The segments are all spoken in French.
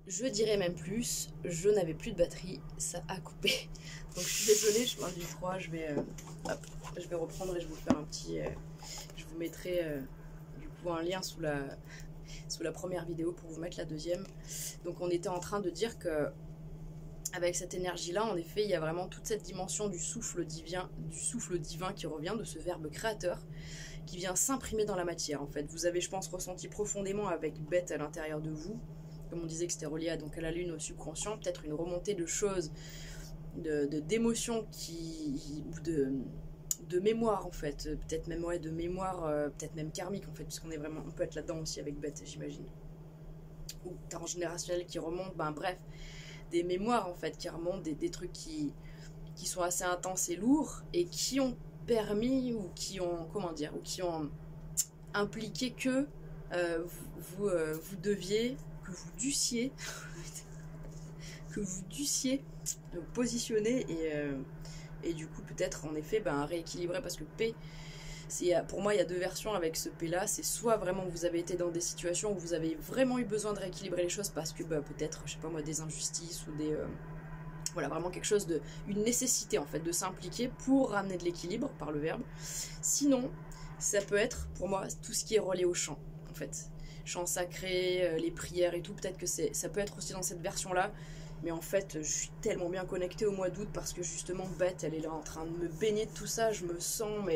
Je dirais même plus, je n'avais plus de batterie, ça a coupé. Donc je suis désolée, chemin du 3, je vais reprendre et je vais vous faire un petit... je vous mettrai du coup un lien sous la première vidéo pour vous mettre la deuxième. Donc on était en train de dire que avec cette énergie-là, en effet, il y a vraiment toute cette dimension du souffle divin qui revient, de ce verbe créateur, qui vient s'imprimer dans la matière, en fait. Vous avez, je pense, ressenti profondément avec Beth à l'intérieur de vous, comme on disait que c'était relié à la lune, au subconscient, peut-être une remontée de choses, d'émotions ou de mémoire, en fait. Peut-être même, ouais, de mémoire, peut-être même karmique, en fait, puisqu'on est vraiment, on peut être là-dedans aussi avec Beth, j'imagine. Ou transgénérationnel qui remonte, ben bref. Des mémoires en fait qui remontent, des trucs qui sont assez intenses et lourds et qui ont permis ou qui ont impliqué que vous deviez, que vous dussiez vous positionner et du coup peut-être en effet rééquilibrer, parce que P, pour moi il y a deux versions avec ce P là. C'est soit vraiment vous avez été dans des situations où vous avez vraiment eu besoin de rééquilibrer les choses parce que peut-être, je sais pas moi, des injustices ou voilà, vraiment quelque chose une nécessité en fait de s'impliquer pour ramener de l'équilibre par le verbe. Sinon ça peut être pour moi tout ce qui est relié au chant, en fait, chant sacré, les prières et tout. Peut-être que ça peut être aussi dans cette version là. Mais en fait, je suis tellement bien connectée au mois d'août parce que justement Beth, elle est là en train de me baigner de tout ça. Je me sens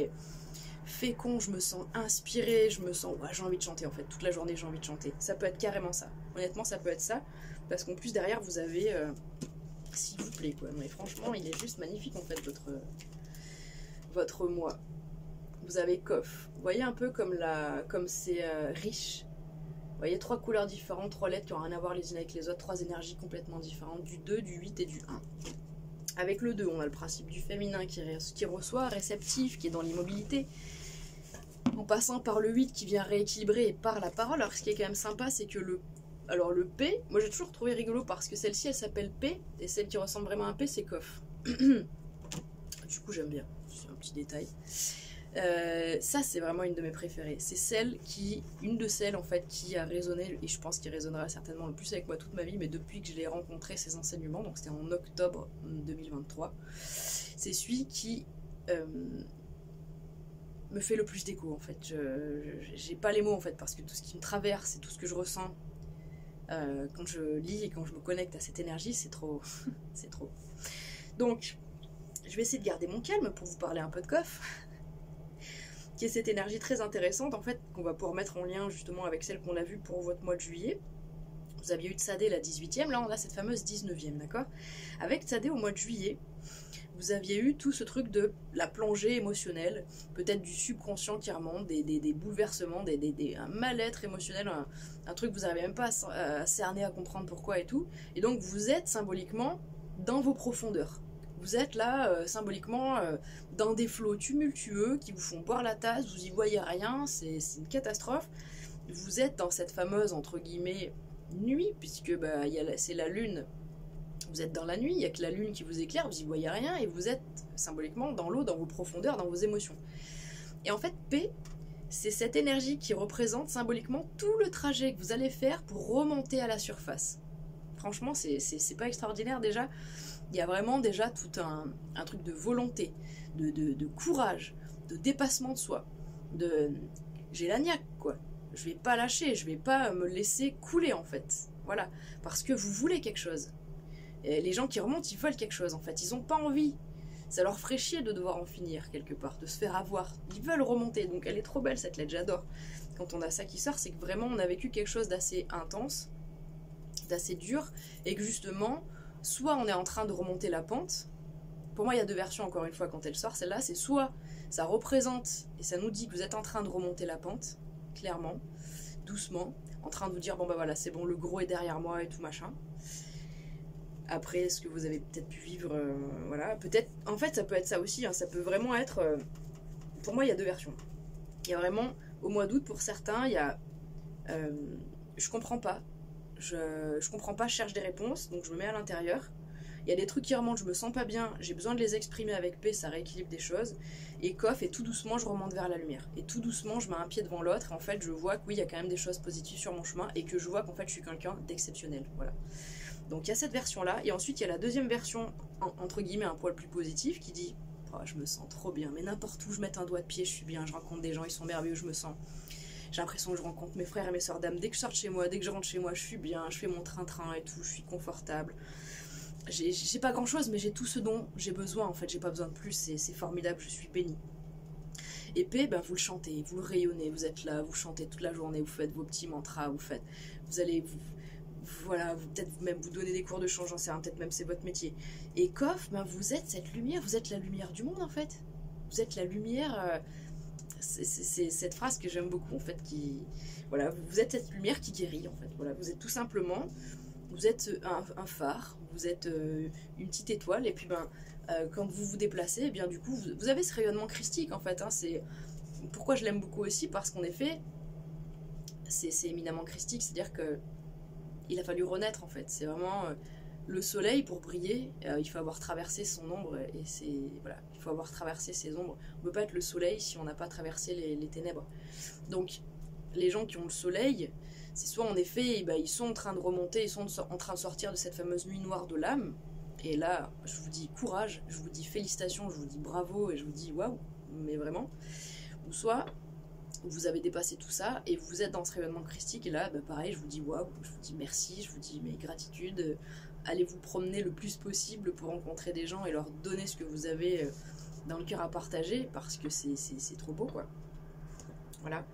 fécond, je me sens inspirée, j'ai envie de chanter en fait, toute la journée j'ai envie de chanter. Ça peut être carrément ça, honnêtement ça peut être ça, parce qu'en plus derrière vous avez, s'il vous plaît quoi, mais franchement il est juste magnifique en fait votre mois. Vous avez Kof, vous voyez un peu comme c'est riche, vous voyez 3 couleurs différentes, 3 lettres qui n'ont rien à voir les unes avec les autres, 3 énergies complètement différentes, du 2, du 8 et du 1. Avec le 2, on a le principe du féminin qui reçoit, réceptif, qui est dans l'immobilité, en passant par le 8 qui vient rééquilibrer et par la parole. Alors ce qui est quand même sympa, c'est que le P, moi j'ai toujours trouvé rigolo parce que celle-ci elle s'appelle P, et celle qui ressemble vraiment à un P c'est Kof. Du coup j'aime bien, c'est un petit détail. Ça c'est vraiment une de mes préférées. C'est une de celles en fait qui a résonné, et je pense qu'il résonnera certainement le plus avec moi toute ma vie, mais depuis que je l'ai rencontré ces enseignements, donc c'était en octobre 2023, c'est celui qui me fait le plus d'écho en fait. J'ai pas les mots en fait, parce que tout ce qui me traverse et tout ce que je ressens quand je lis et quand je me connecte à cette énergie, c'est trop. C'est trop. Donc je vais essayer de garder mon calme pour vous parler un peu de Kof, qui est cette énergie très intéressante en fait, qu'on va pouvoir mettre en lien justement avec celle qu'on a vue pour votre mois de juillet. Vous aviez eu Tsadé la 18e, là on a cette fameuse 19e, d'accord? Avec Tsadé au mois de juillet, vous aviez eu tout ce truc de la plongée émotionnelle, peut-être du subconscient qui remonte, des bouleversements, un mal-être émotionnel, un truc que vous n'arrivez même pas à cerner, à comprendre pourquoi et tout. Et donc vous êtes symboliquement dans vos profondeurs. Vous êtes là symboliquement dans des flots tumultueux qui vous font boire la tasse, vous y voyez rien, c'est une catastrophe. Vous êtes dans cette fameuse, entre guillemets, nuit, puisque c'est la lune. Vous êtes dans la nuit, il n'y a que la lune qui vous éclaire, vous n'y voyez rien, et vous êtes symboliquement dans l'eau, dans vos profondeurs, dans vos émotions. Et en fait, P, c'est cette énergie qui représente symboliquement tout le trajet que vous allez faire pour remonter à la surface. Franchement, c'est pas extraordinaire déjà. Il y a vraiment déjà tout un truc de volonté, de courage, de dépassement de soi. J'ai la niaque, quoi. Je vais pas lâcher, je vais pas me laisser couler, en fait. Voilà. Parce que vous voulez quelque chose. Et les gens qui remontent, ils veulent quelque chose, en fait. Ils ont pas envie. Ça leur ferait chier de devoir en finir, quelque part, de se faire avoir. Ils veulent remonter. Donc elle est trop belle, cette lettre, j'adore. Quand on a ça qui sort, c'est que vraiment, on a vécu quelque chose d'assez intense, d'assez dur, et que justement, soit on est en train de remonter la pente. Pour moi, il y a deux versions, encore une fois, quand elle sort. Celle-là, c'est soit ça représente, et ça nous dit que vous êtes en train de remonter la pente, clairement, doucement, en train de vous dire, bon bah voilà, c'est bon, le gros est derrière moi et tout machin. Après, ce que vous avez peut-être pu vivre, voilà, peut-être, en fait, ça peut être ça aussi, hein, ça peut vraiment être, pour moi, il y a deux versions. Il y a vraiment, au mois d'août, pour certains, il y a, je comprends pas, je comprends pas, je cherche des réponses, donc je me mets à l'intérieur. il y a des trucs qui remontent, je me sens pas bien, j'ai besoin de les exprimer avec paix, ça rééquilibre des choses. Et coff, et tout doucement je remonte vers la lumière. Et tout doucement je mets un pied devant l'autre, et en fait je vois que oui, il y a quand même des choses positives sur mon chemin, et que je vois qu'en fait je suis quelqu'un d'exceptionnel. Voilà. Donc il y a cette version-là, et ensuite il y a la deuxième version, entre guillemets, un poil plus positif, qui dit oh, je me sens trop bien, mais n'importe où je mette un doigt de pied, je suis bien, je rencontre des gens, ils sont merveilleux, je me sens... J'ai l'impression que je rencontre mes frères et mes sœurs d'âme. Dès que je sors de chez moi, dès que je rentre chez moi, je suis bien, je fais mon train-train et tout, je suis confortable. J'ai pas grand-chose, mais j'ai tout ce dont j'ai besoin, en fait, j'ai pas besoin de plus, c'est formidable, je suis bénie. Et paix, ben, vous le chantez, vous le rayonnez, vous êtes là, vous chantez toute la journée, vous faites vos petits mantras, vous allez... Voilà, peut-être même vous donner des cours de chant, j'en sais rien, peut-être même c'est votre métier. Et coff, ben, vous êtes cette lumière, vous êtes la lumière du monde, en fait. Vous êtes la lumière... c'est cette phrase que j'aime beaucoup en fait, qui voilà, vous êtes cette lumière qui guérit en fait. Voilà, vous êtes tout simplement, vous êtes un phare, vous êtes une petite étoile, et puis ben quand vous vous déplacez, et bien du coup vous avez ce rayonnement christique en fait. Hein, c'est pourquoi je l'aime beaucoup aussi, parce qu'en effet c'est éminemment christique, c'est-à-dire que il a fallu renaître en fait. C'est vraiment le soleil, pour briller, il faut avoir traversé son ombre, et c'est voilà, il faut avoir traversé ses ombres. On ne peut pas être le soleil si on n'a pas traversé les ténèbres. Donc les gens qui ont le soleil, c'est soit en effet ils sont en train de remonter, ils sont en train de sortir de cette fameuse nuit noire de l'âme, et là je vous dis courage, je vous dis félicitations, je vous dis bravo, et je vous dis waouh, mais vraiment. Ou soit vous avez dépassé tout ça et vous êtes dans ce rayonnement christique, et là pareil, je vous dis waouh, je vous dis merci, je vous dis mes gratitudes. Allez vous promener le plus possible pour rencontrer des gens et leur donner ce que vous avez dans le cœur à partager, parce que c'est trop beau quoi. Voilà.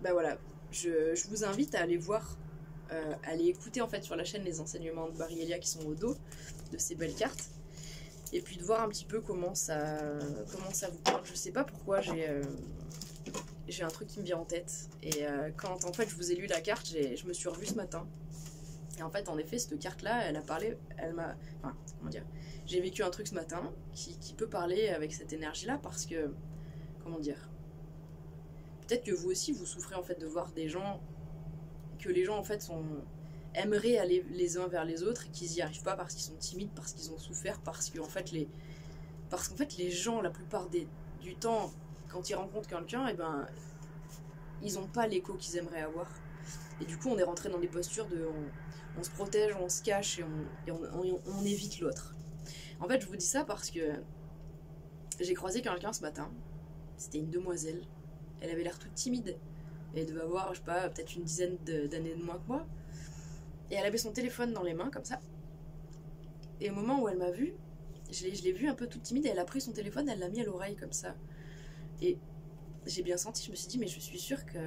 Voilà, je vous invite à aller voir, aller écouter en fait sur la chaîne les enseignements de Barry Elia qui sont au dos de ces belles cartes, et puis de voir un petit peu comment ça vous parle. Je sais pas pourquoi j'ai un truc qui me vient en tête, et quand en fait je vous ai lu la carte, je me suis revue ce matin. Et en fait, en effet, cette carte-là, comment dire, j'ai vécu un truc ce matin qui peut parler avec cette énergie-là, parce que, comment dire, peut-être que vous aussi, vous souffrez en fait de voir des gens, que les gens en fait aimeraient aller les uns vers les autres, et qu'ils n'y arrivent pas parce qu'ils sont timides, parce qu'ils ont souffert, parce qu'en fait les gens, la plupart du temps, quand ils rencontrent quelqu'un, ils n'ont pas l'écho qu'ils aimeraient avoir. Et du coup, on est rentré dans des postures de... On se protège, on se cache, et on évite l'autre. En fait, je vous dis ça parce que j'ai croisé quelqu'un ce matin. C'était une demoiselle. Elle avait l'air toute timide. Elle devait avoir, je sais pas, peut-être une dizaine d'années de moins que moi. Et elle avait son téléphone dans les mains, comme ça. Et au moment où elle m'a vue, je l'ai vue un peu toute timide, et elle a pris son téléphone, elle l'a mis à l'oreille, comme ça. Et j'ai bien senti, je me suis dit, mais je suis sûre que...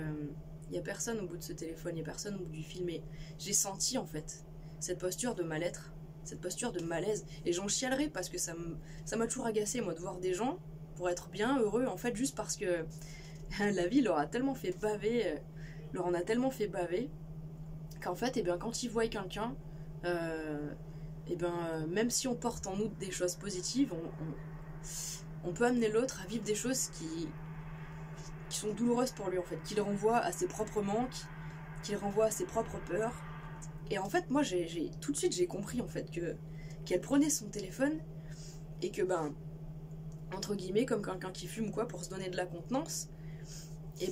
Il n'y a personne au bout de ce téléphone, il n'y a personne au bout du film. Et j'ai senti en fait cette posture de mal-être, cette posture de malaise. Et j'en chialerai parce que ça m'a toujours agacé, moi, de voir des gens pour être bien heureux, en fait, juste parce que la vie leur a tellement fait baver, leur en a tellement fait baver, qu'en fait, quand ils voient quelqu'un, même si on porte en nous des choses positives, on peut amener l'autre à vivre des choses qui sont douloureuses pour lui en fait, qui le renvoient à ses propres manques, qui le renvoient à ses propres peurs. Et en fait moi tout de suite j'ai compris en fait qu'elle prenait son téléphone, et que entre guillemets comme quelqu'un qui fume quoi, pour se donner de la contenance, et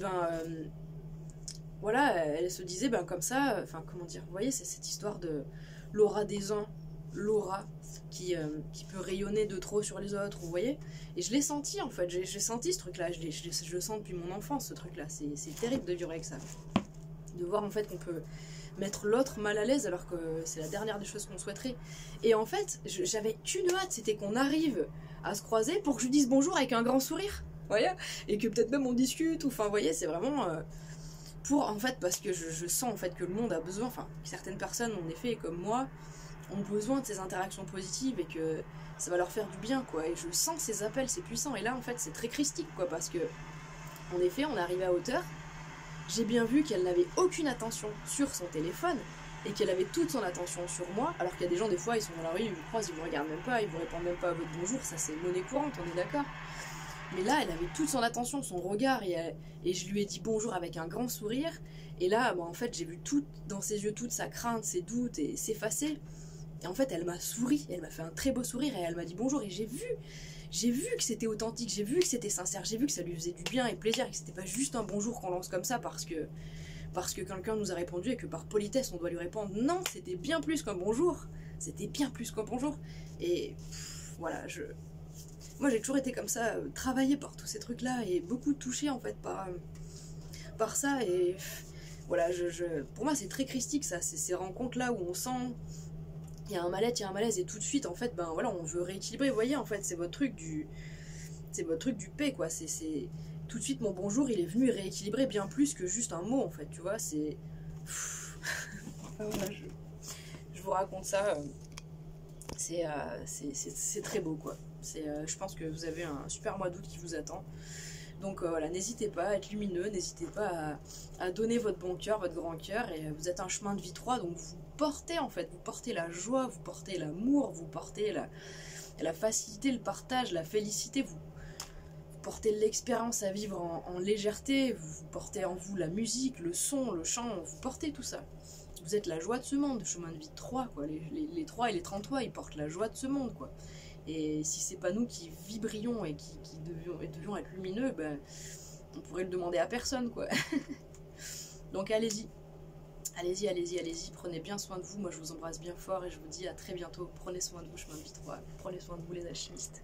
voilà, elle se disait comme ça, enfin comment dire, vous voyez, c'est cette histoire de l'aura des uns, l'aura qui peut rayonner de trop sur les autres, vous voyez. Et je l'ai senti en fait, j'ai senti ce truc là, je le sens depuis mon enfance, ce truc là, c'est terrible de vivre avec ça, de voir en fait qu'on peut mettre l'autre mal à l'aise alors que c'est la dernière des choses qu'on souhaiterait. Et en fait j'avais qu'une hâte, c'était qu'on arrive à se croiser pour que je lui dise bonjour avec un grand sourire, vous voyez, et que peut-être même on discute, ou enfin vous voyez, c'est vraiment pour en fait, parce que je sens en fait que le monde a besoin, enfin certaines personnes en effet comme moi ont besoin de ces interactions positives, et que ça va leur faire du bien quoi, et je sens ces appels, c'est puissant. Et là en fait c'est très christique quoi, parce que en effet on est arrivé à hauteur, j'ai bien vu qu'elle n'avait aucune attention sur son téléphone, et qu'elle avait toute son attention sur moi, alors qu'il y a des gens des fois ils sont dans la rue, ils vous croisent, ils vous regardent même pas, ils vous répondent même pas à votre bonjour, ça c'est monnaie courante, on est d'accord. Mais là elle avait toute son attention, son regard, et je lui ai dit bonjour avec un grand sourire, et là en fait j'ai vu tout dans ses yeux, toute sa crainte, ses doutes, et s'effacer. Et en fait, elle m'a souri, elle m'a fait un très beau sourire et elle m'a dit bonjour. Et j'ai vu que c'était authentique, j'ai vu que c'était sincère, j'ai vu que ça lui faisait du bien et plaisir et que c'était pas juste un bonjour qu'on lance comme ça parce que quelqu'un nous a répondu et que par politesse on doit lui répondre. Non, c'était bien plus qu'un bonjour. C'était bien plus qu'un bonjour. Et voilà, moi j'ai toujours été comme ça, travaillée par tous ces trucs-là et beaucoup touchée en fait par ça. Et voilà, pour moi c'est très christique ça, c'est ces rencontres-là où on sent il y a un malaise et tout de suite en fait, ben voilà, on veut rééquilibrer. Vous voyez, en fait, c'est votre truc du paix quoi. C'est tout de suite mon bonjour, il est venu rééquilibrer bien plus que juste un mot en fait, tu vois. C'est voilà, je vous raconte ça. C'est très beau quoi. Je pense que vous avez un super mois d'août qui vous attend. Donc voilà, n'hésitez pas à être lumineux, n'hésitez pas à donner votre bon cœur, votre grand cœur. Et vous êtes un chemin de vie 3, donc vous portez en fait, vous portez la joie, vous portez l'amour, vous portez la facilité, le partage, la félicité, vous portez l'expérience à vivre en légèreté, vous portez en vous la musique, le son, le chant, vous portez tout ça. Vous êtes la joie de ce monde, chemin de vie 3, quoi. Les 3 et les 33, ils portent la joie de ce monde, quoi. Et si c'est pas nous qui vibrions et qui devions être lumineux, ben, on pourrait le demander à personne, quoi. Donc allez-y. Allez-y, prenez bien soin de vous. Moi je vous embrasse bien fort et je vous dis à très bientôt. Prenez soin de vous, chemin de vie 3. Prenez soin de vous les alchimistes.